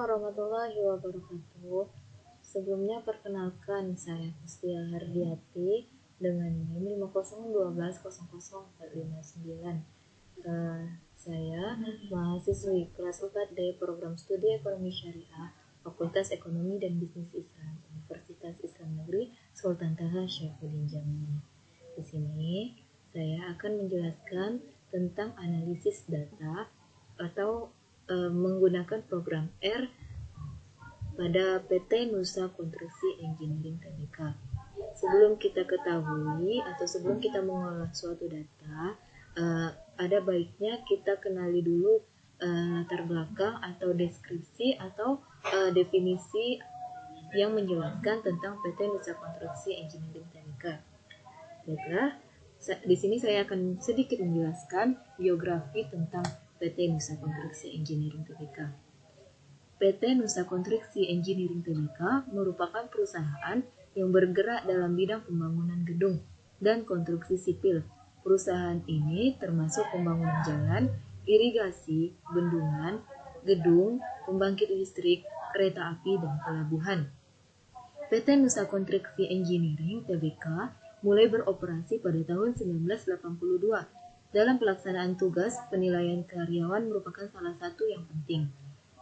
warahmatullahi wabarakatuh. Sebelumnya perkenalkan, saya Kustia Hardiati dengan NIM 501200459. Saya mahasiswi kelas 4D Program Studi Ekonomi Syariah Fakultas Ekonomi dan Bisnis Islam Universitas Islam Negeri Sultan Taha Syafuddin Jamil. Di sini saya akan menjelaskan tentang analisis data atau menggunakan program R pada PT Nusa Konstruksi Engineering Tbk. Sebelum kita ketahui atau sebelum kita mengolah suatu data, ada baiknya kita kenali dulu latar belakang atau deskripsi atau definisi yang menjelaskan tentang PT Nusa Konstruksi Engineering Tbk. Baiklah, di sini saya akan sedikit menjelaskan biografi tentang PT Nusa Konstruksi Engineering Tbk. PT Nusa Konstruksi Engineering Tbk merupakan perusahaan yang bergerak dalam bidang pembangunan gedung dan konstruksi sipil. Perusahaan ini termasuk pembangunan jalan, irigasi, bendungan, gedung, pembangkit listrik, kereta api, dan pelabuhan. PT Nusa Konstruksi Engineering Tbk mulai beroperasi pada tahun 1982. Dalam pelaksanaan tugas, penilaian karyawan merupakan salah satu yang penting.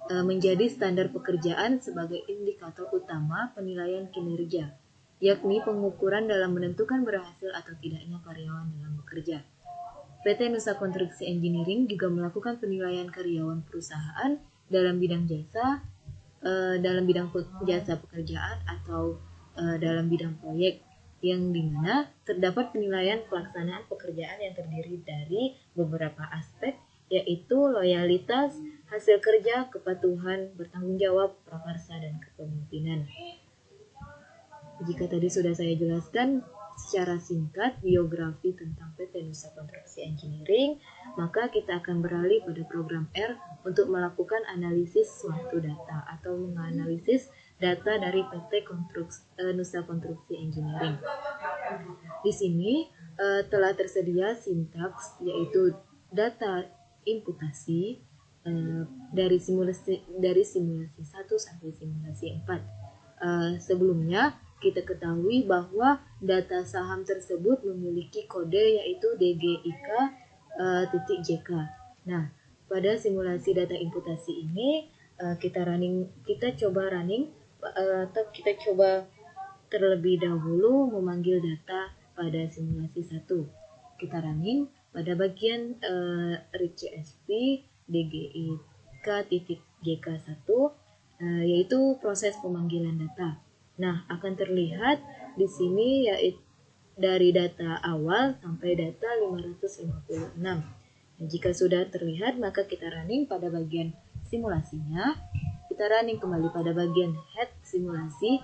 Menjadi standar pekerjaan sebagai indikator utama penilaian kinerja, yakni pengukuran dalam menentukan berhasil atau tidaknya karyawan dalam bekerja. PT Nusa Konstruksi Engineering juga melakukan penilaian karyawan perusahaan dalam bidang jasa, jasa pekerjaan atau dalam bidang proyek, yang dimana terdapat penilaian pelaksanaan pekerjaan yang terdiri dari beberapa aspek, yaitu loyalitas, hasil kerja, kepatuhan, bertanggung jawab, prakarsa, dan kepemimpinan. Jika tadi sudah saya jelaskan secara singkat biografi tentang PT Nusa Konstruksi Engineering, maka kita akan beralih pada program R untuk melakukan analisis suatu data atau menganalisis data dari PT Nusa Konstruksi Engineering. Di sini telah tersedia sintaks, yaitu data imputasi dari simulasi 1 sampai simulasi 4. Sebelumnya kita ketahui bahwa data saham tersebut memiliki kode yaitu DGIK.JK. Nah, pada simulasi data imputasi ini kita coba terlebih dahulu memanggil data pada simulasi 1. Kita running pada bagian read CSV DGIK.JK1 yaitu proses pemanggilan data. Nah, akan terlihat di sini yaitu dari data awal sampai data 556. Nah, jika sudah terlihat, maka kita running pada bagian simulasinya. Kita running kembali pada bagian head simulasi.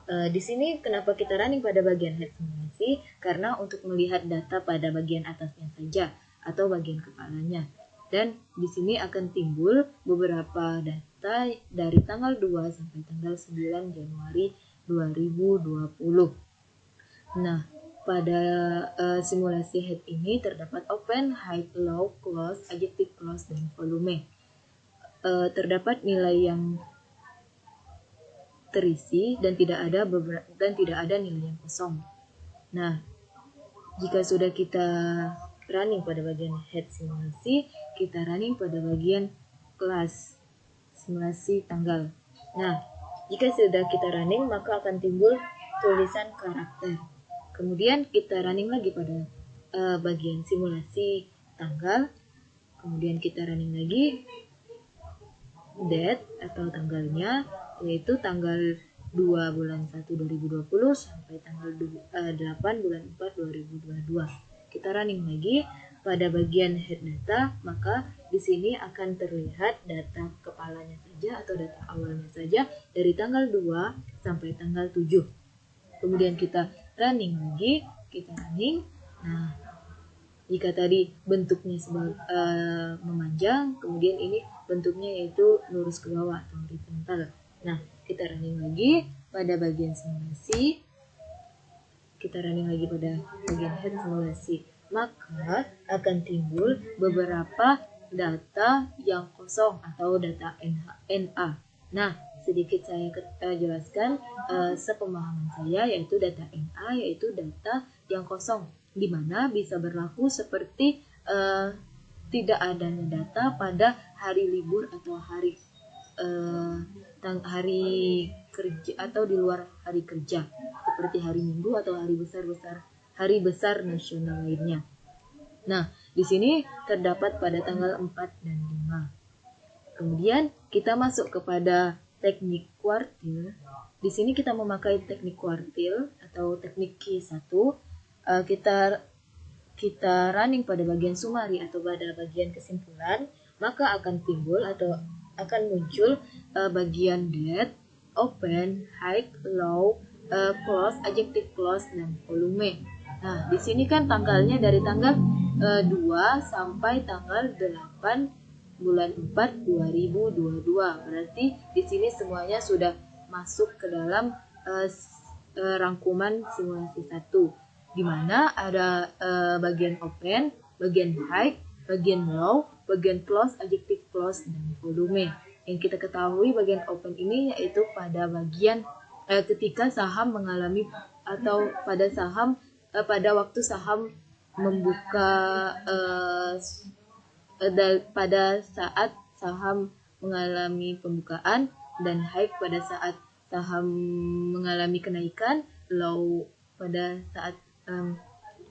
Di sini kenapa kita running pada bagian head simulasi? Karena untuk melihat data pada bagian atasnya saja atau bagian kepalanya. Dan di sini akan timbul beberapa data dari tanggal 2 sampai tanggal 9 Januari 2020. Nah, pada simulasi head ini terdapat open, high, low, close, adjective clause, dan volume. Terdapat nilai yang terisi dan tidak ada nilai yang kosong. Nah, jika sudah kita running pada bagian head simulasi, kita running pada bagian kelas simulasi tanggal. Nah, jika sudah kita running, maka akan timbul tulisan karakter. Kemudian kita running lagi pada bagian simulasi tanggal. Kemudian kita running lagi date atau tanggalnya, yaitu tanggal 2 bulan 1 2020 sampai tanggal 8 bulan 4 2022. Kita running lagi pada bagian head data, maka di sini akan terlihat data kepalanya saja atau data awalnya saja dari tanggal 2 sampai tanggal 7. Kemudian kita running lagi, Nah, jika tadi bentuknya memanjang, kemudian ini bentuknya yaitu lurus ke bawah atau horizontal. Nah, kita running lagi pada bagian simulasi. Kita running lagi pada bagian head simulasi. Maka akan timbul beberapa data yang kosong atau data NA. Nah, sedikit saya jelaskan sepemahaman saya, yaitu data NA yaitu data yang kosong, di mana bisa berlaku seperti tidak adanya data pada hari libur atau hari kerja atau di luar hari kerja, seperti hari Minggu atau hari besar nasional lainnya. Nah, di sini terdapat pada tanggal 4 dan 5. Kemudian kita masuk kepada teknik kuartil. Di sini kita memakai teknik kuartil atau teknik Q1. Kita running pada bagian summary atau pada bagian kesimpulan, maka akan timbul atau akan muncul bagian date, open, high, low, close, adjective clause, dan volume. Nah, di sini kan tanggalnya dari tanggal 2 sampai tanggal 8 bulan 4 2022. Berarti di sini semuanya sudah masuk ke dalam rangkuman simulasi 1, di mana ada bagian open, bagian high, bagian low, bagian close, adjective clause, dan volume. Yang kita ketahui bagian open ini yaitu pada bagian ketika saham mengalami atau pada waktu saham membuka pada saat saham mengalami pembukaan, dan high pada saat saham mengalami kenaikan, low pada saat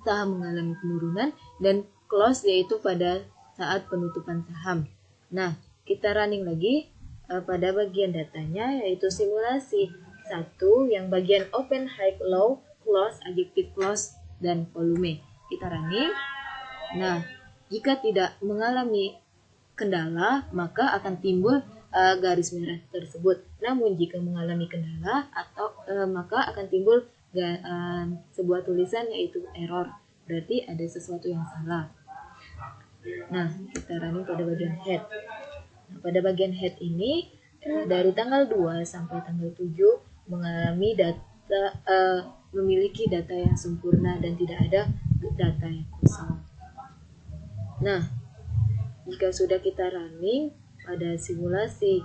saham mengalami penurunan, dan close yaitu pada saat penutupan saham. Nah, kita running lagi pada bagian datanya, yaitu simulasi 1 yang bagian open, high, low, close, adjective clause, dan volume. Kita running. Nah, jika tidak mengalami kendala, maka akan timbul garis merah tersebut. Namun jika mengalami kendala maka akan timbul sebuah tulisan yaitu error. Berarti ada sesuatu yang salah. Nah, kita running pada bagian head. Nah, pada bagian head ini dari tanggal 2 sampai tanggal 7 mengalami memiliki data yang sempurna dan tidak ada data yang kosong. Nah, jika sudah kita running pada simulasi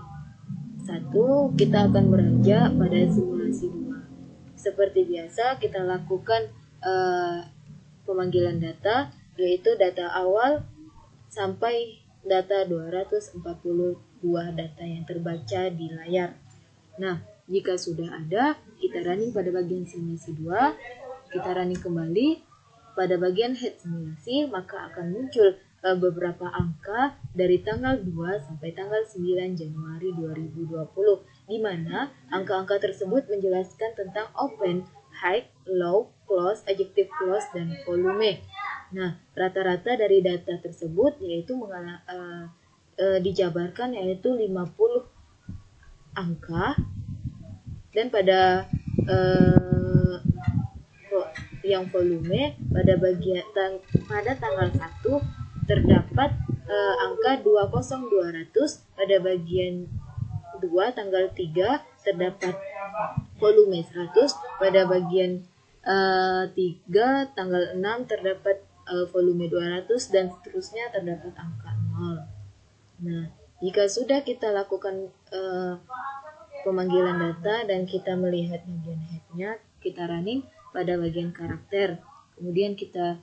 1, kita akan beranjak pada simulasi 2. Seperti biasa, kita lakukan pemanggilan data, yaitu data awal sampai data 240 data yang terbaca di layar. Nah, jika sudah ada, kita running pada bagian simulasi 2, kita running kembali pada bagian head simulasi, maka akan muncul beberapa angka dari tanggal 2 sampai tanggal 9 Januari 2020, di mana angka-angka tersebut menjelaskan tentang open, high, low, close, adjective clause, dan volume. Nah, rata-rata dari data tersebut yaitu dijabarkan yaitu 50 angka, dan pada yang volume pada tanggal 1 terdapat angka 20200, pada bagian 2 tanggal 3 terdapat volume 100, pada bagian 3 tanggal 6 terdapat volume 200, dan seterusnya terdapat angka 0. Nah, jika sudah kita lakukan pemanggilan data dan kita melihat bagian headnya, kita running pada bagian karakter. Kemudian kita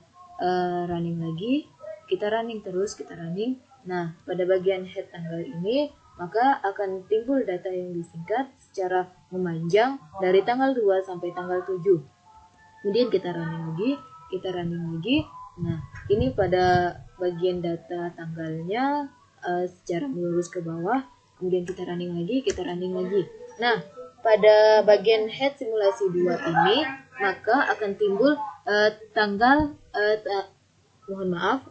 running lagi, kita running terus, kita running. Nah, pada bagian head tanggal ini, maka akan timbul data yang disingkat secara memanjang dari tanggal 2 sampai tanggal 7. Kemudian kita running lagi. Nah, ini pada bagian data tanggalnya secara melurus ke bawah. Kemudian kita running lagi. Nah, pada bagian head simulasi 2 ini, maka akan timbul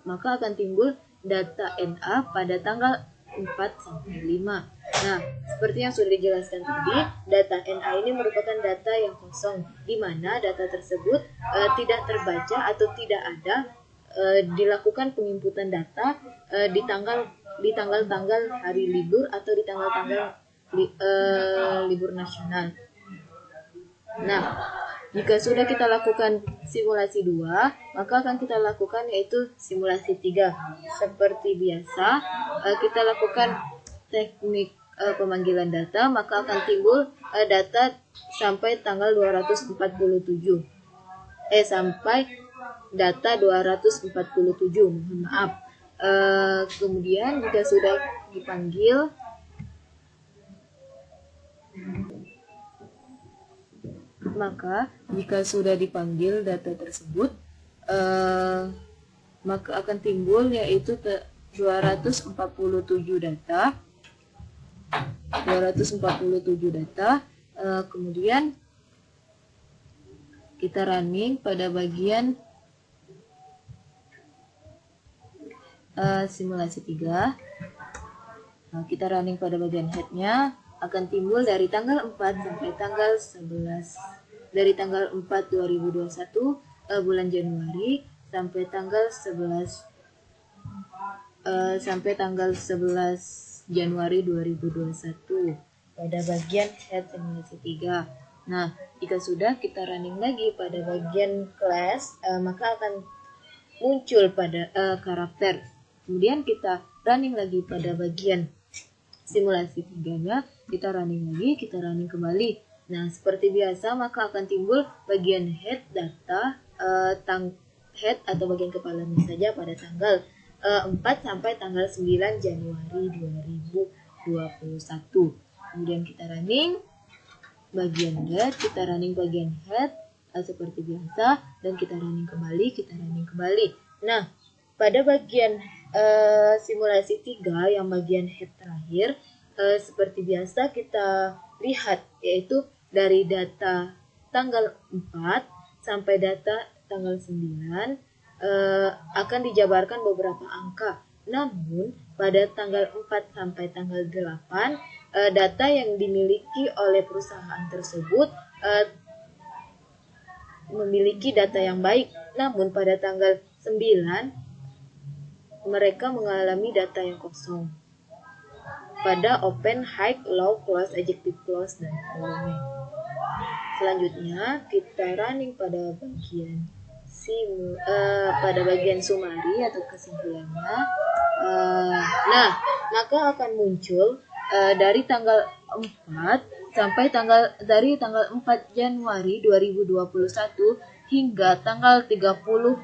maka akan timbul data NA pada tanggal 4 sampai 5. Nah, seperti yang sudah dijelaskan tadi, data NA ini merupakan data yang kosong, di mana data tersebut tidak terbaca atau tidak ada. Dilakukan penginputan data di tanggal-tanggal hari libur atau di tanggal-tanggal libur nasional. Nah, jika sudah kita lakukan simulasi 2, maka akan kita lakukan yaitu simulasi 3. Seperti biasa, kita lakukan teknik pemanggilan data, maka akan timbul data sampai tanggal 247. Sampai data 247, mohon maaf. Kemudian jika sudah dipanggil, maka jika sudah dipanggil data tersebut, maka akan timbul yaitu 247 data. Kemudian kita running pada bagian simulasi 3. Kita running pada bagian headnya, akan timbul dari tanggal 4 sampai tanggal 11, dari tanggal 4 2021 bulan Januari sampai tanggal 11 Januari 2021 pada bagian head simulasi 3. Nah, jika sudah kita running lagi pada bagian class, maka akan muncul pada karakter. Kemudian kita running lagi pada bagian simulasi 3-nya, kita running kembali. Nah, seperti biasa maka akan timbul bagian head data, head atau bagian kepalanya saja pada tanggal 4 sampai tanggal 9 Januari 2021. Kemudian kita running bagian head, seperti biasa, dan kita running kembali. Nah, pada bagian simulasi 3 yang bagian head terakhir, seperti biasa kita lihat, yaitu dari data tanggal 4 sampai data tanggal 9 akan dijabarkan beberapa angka. Namun pada tanggal 4 sampai tanggal 8 data yang dimiliki oleh perusahaan tersebut memiliki data yang baik. Namun pada tanggal 9 mereka mengalami data yang kosong pada open, high, low, close, adjective clause, dan volume. Selanjutnya kita running pada bagian summary atau kesimpulannya. Nah, maka akan muncul dari tanggal 4 sampai dari tanggal 4 Januari 2021 hingga tanggal 30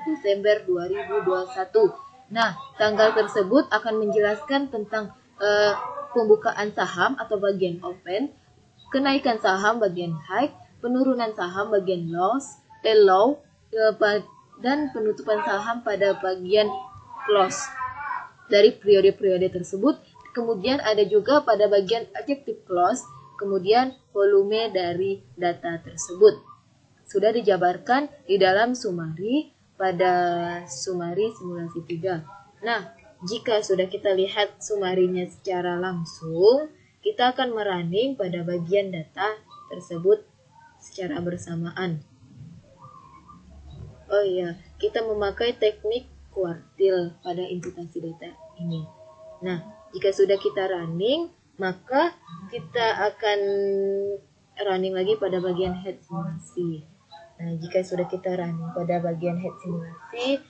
Desember 2021. Nah, tanggal tersebut akan menjelaskan tentang pembukaan saham atau bagian open, kenaikan saham bagian high, penurunan saham bagian low, dan penutupan saham pada bagian close dari periode-periode tersebut. Kemudian ada juga pada bagian adjective clause, kemudian volume dari data tersebut. Sudah dijabarkan di dalam summary pada summary simulasi 3. Nah, jika sudah kita lihat summary-nya secara langsung, kita akan merunning pada bagian data tersebut secara bersamaan. Oh iya, kita memakai teknik kuartil pada imputasi data ini. Nah, jika sudah kita running, maka kita akan running lagi pada bagian head simulasi. Nah, jika sudah kita running pada bagian head simulasi,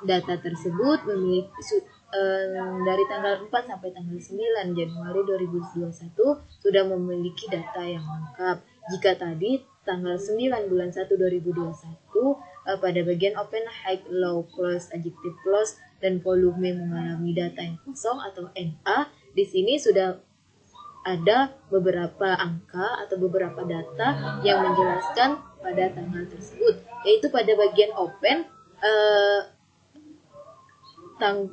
data tersebut memiliki dari tanggal 4 sampai tanggal 9 Januari 2021 sudah memiliki data yang lengkap. Jika tadi tanggal 9 bulan 1 2021 pada bagian open, high, low, close, adjective clause, dan volume mengalami data yang kosong atau NA, di sini sudah ada beberapa angka atau beberapa data yang menjelaskan pada tanggal tersebut, yaitu pada bagian open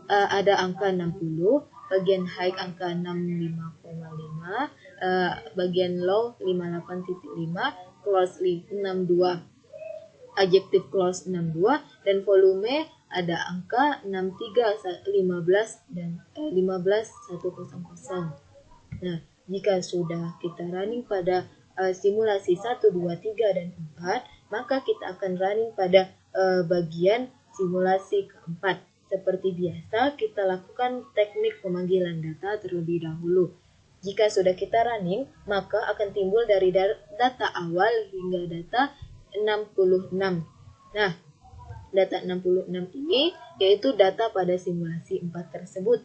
ada angka 60, bagian high angka 65,5, bagian low 58.5, close 62, adjective clause 62, dan volume ada angka 63, 15 dan 15.100. Nah, jika sudah kita running pada simulasi 1, 2, 3, dan 4, maka kita akan running pada bagian simulasi keempat. Seperti biasa, kita lakukan teknik pemanggilan data terlebih dahulu. Jika sudah kita running, maka akan timbul dari data awal hingga data 66. Nah, data 66 ini yaitu data pada simulasi 4 tersebut.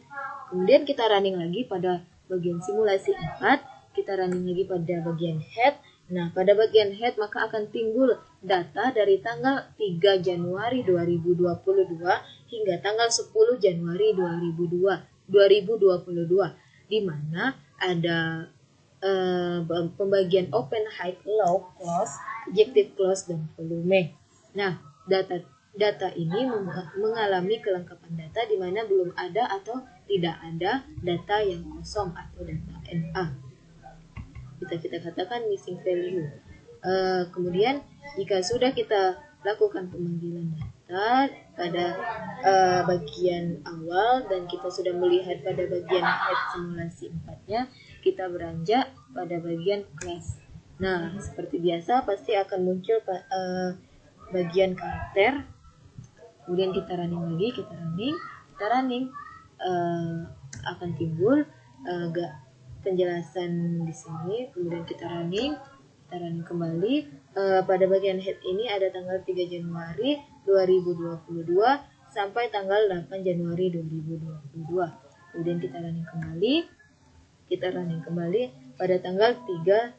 Kemudian kita running lagi pada bagian simulasi 4, kita running lagi pada bagian head. Nah, pada bagian head maka akan timbul data dari tanggal 3 Januari 2022 hingga tanggal 10 Januari 2022, di mana ada pembagian open, high, low, close, adjective clause, dan volume. Nah, data ini mengalami kelengkapan data di mana belum ada atau tidak ada data yang kosong atau data NA. Kita katakan missing value. Kemudian jika sudah kita lakukan pemanggilan data pada bagian awal dan kita sudah melihat pada bagian head simulasi 4-nya, kita beranjak pada bagian class. Nah, seperti biasa pasti akan muncul bagian karakter. Kemudian kita running lagi, kita running akan timbul penjelasan di sini. Kemudian kita running kembali. Pada bagian head ini ada tanggal 3 Januari 2022 sampai tanggal 8 Januari 2022. Kemudian kita running kembali pada tanggal 3,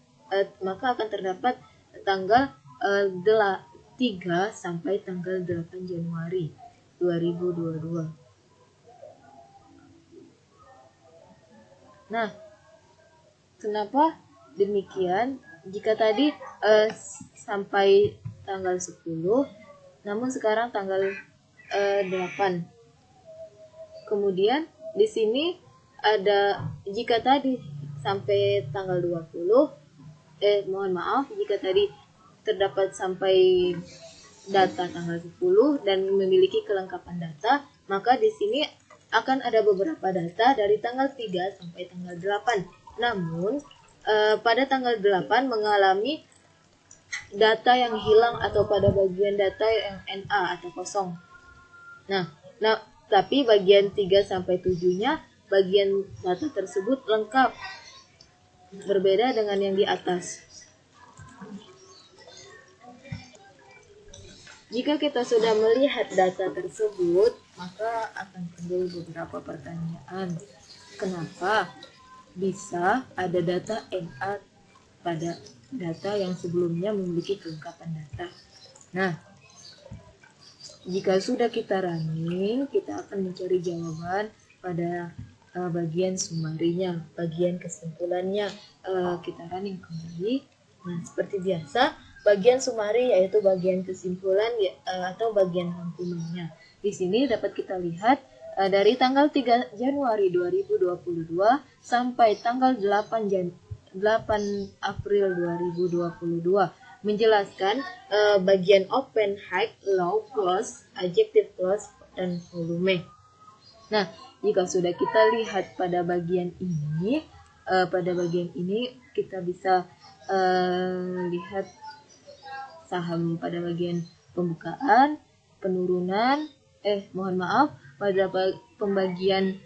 maka akan terdapat tanggal 3 sampai tanggal 8 Januari 2022. Nah, kenapa demikian? Jika tadi sampai tanggal 10, namun sekarang tanggal 8. Kemudian di sini ada jika tadi sampai tanggal 20, jika tadi terdapat sampai data tanggal 10 dan memiliki kelengkapan data, maka di sini akan ada beberapa data dari tanggal 3 sampai tanggal 8. Namun pada tanggal 8 mengalami data yang hilang atau pada bagian data yang NA atau kosong. Nah, tapi bagian 3 sampai 7-nya bagian data tersebut lengkap. Berbeda dengan yang di atas. Jika kita sudah melihat data tersebut, maka akan timbul beberapa pertanyaan. Kenapa bisa ada data NA pada data yang sebelumnya memiliki kelengkapan data? Nah, jika sudah kita running, kita akan mencari jawaban pada bagian sumarinya, bagian kesimpulannya. Kita running kembali. Nah, seperti biasa, bagian sumari yaitu bagian kesimpulan atau bagian rangkumannya. Di sini dapat kita lihat dari tanggal 3 Januari 2022 sampai tanggal 8 April 2022 menjelaskan bagian open, high, low, close, adjective clause, dan volume. Nah, jika sudah kita lihat pada bagian ini, kita bisa lihat saham pada bagian pembukaan, penurunan, pada pembagian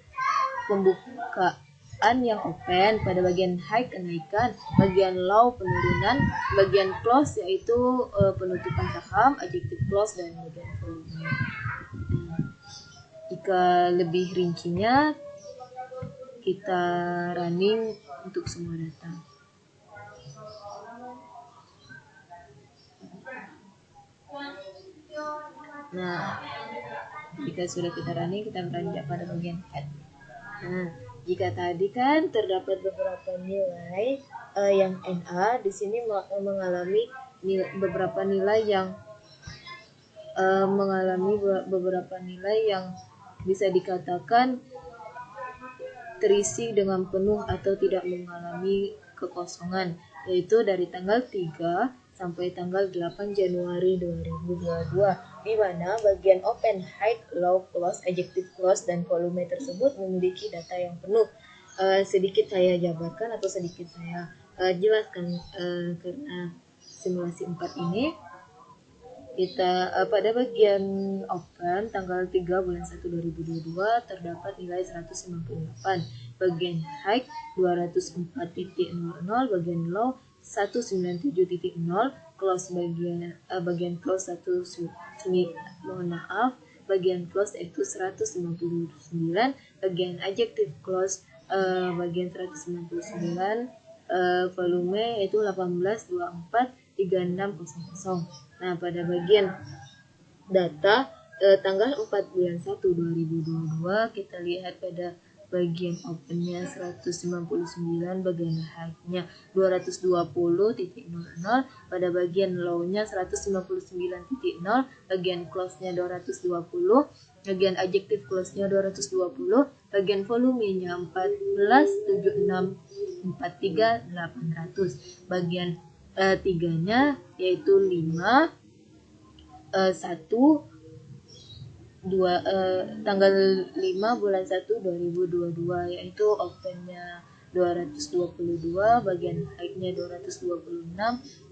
pembukaan yang open, pada bagian high kenaikan, bagian low penurunan, bagian close yaitu penutupan saham, adjective clause, dan bagian volume. Jika lebih rincinya, kita running untuk semua data. Nah, jika sudah kita running, kita beranjak pada bagian head. Nah, jika tadi kan terdapat beberapa nilai yang NA, di sini mengalami beberapa nilai yang bisa dikatakan terisi dengan penuh atau tidak mengalami kekosongan, yaitu dari tanggal 3 sampai tanggal 8 Januari 2022, di mana bagian open, high, low, close, adjective clause, dan volume tersebut memiliki data yang penuh. Sedikit saya jabarkan atau sedikit saya jelaskan karena simulasi 4 ini. Kita pada bagian open tanggal 3 bulan 1 2022 terdapat nilai 198, bagian high 204.00, bagian low 197.0, close bagian close bagian close itu 199, bagian adjective close bagian 199, volume yaitu 18243600. Nah, pada bagian data tanggal 4 bulan 1 2022 kita lihat pada bagian opennya 199, bagian high-nya 220.00, pada bagian low-nya 159.0, bagian close-nya 220, bagian adjective close-nya 220, bagian volumenya 14.76.43.800, bagian 3-nya yaitu 5 tanggal 5 bulan 1 2022, yaitu opennya 222, bagian high-nya 226,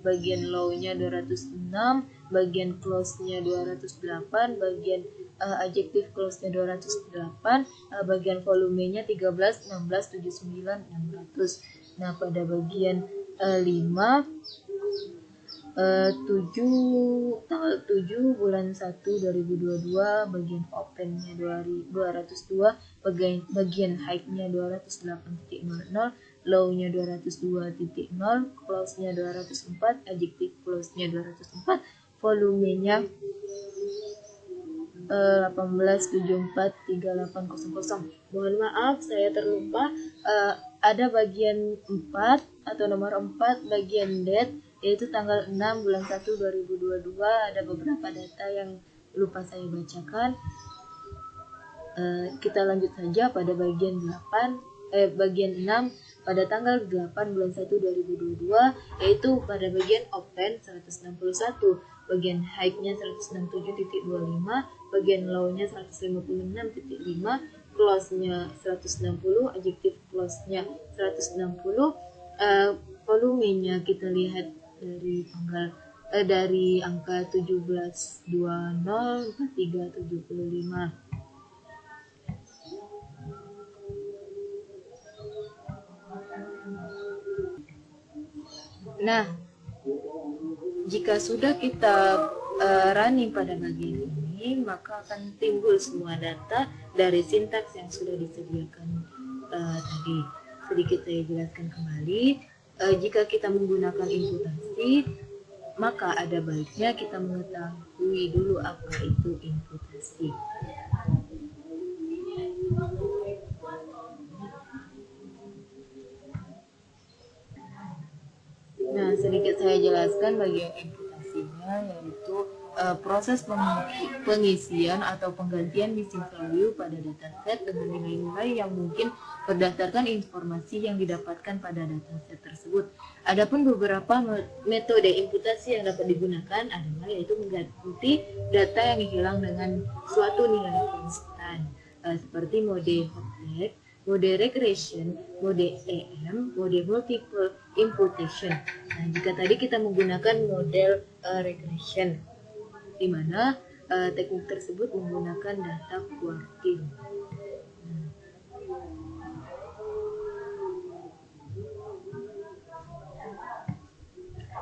bagian low-nya 206, bagian close-nya 208, bagian adjective close-nya 208, bagian volumenya 13, 16, 79, 600. Nah, pada bagian 5 tanggal 7 bulan 1 2022, bagian opennya 202, bagian high-nya 208.00, low-nya 202.0, close-nya 204, adjective close-nya 204, volumenya 18743800. Mohon maaf saya terlupa, ada bagian 4 atau nomor 4 bagian date, yaitu tanggal 6 bulan 1 2022. Ada beberapa data yang lupa saya bacakan. Kita lanjut saja pada bagian 6 pada tanggal 8 bulan 1 2022, yaitu pada bagian open 161, bagian high-nya 167.25, bagian low-nya 156.5, close-nya 160, adjective close-nya 160, volumenya kita lihat dari angka 17204375. Nah, jika sudah kita running pada bagian ini, maka akan timbul semua data dari sintaks yang sudah disediakan tadi. Sedikit saya jelaskan kembali. Jika kita menggunakan imputasi, maka ada baiknya kita mengetahui dulu apa itu imputasi. Nah, sedikit saya jelaskan bagian imputasinya, yaitu proses pengisian atau penggantian missing value pada dataset dengan nilai-nilai yang mungkin berdasarkan informasi yang didapatkan pada dataset tersebut. Adapun beberapa metode imputasi yang dapat digunakan adalah yaitu mengganti data yang hilang dengan suatu nilai konstan, seperti mode hotlet, mode regression, mode EM, mode multiple imputation. Nah, jika tadi kita menggunakan model regression, di mana teknik tersebut menggunakan data kuartil.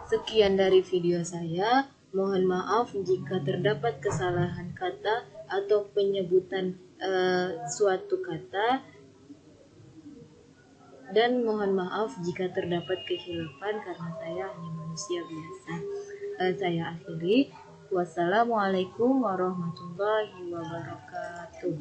Sekian dari video saya. Mohon maaf jika terdapat kesalahan kata atau penyebutan suatu kata, dan mohon maaf jika terdapat kehilafan karena saya hanya manusia biasa. Saya akhiri. Wassalamualaikum warahmatullahi wabarakatuh.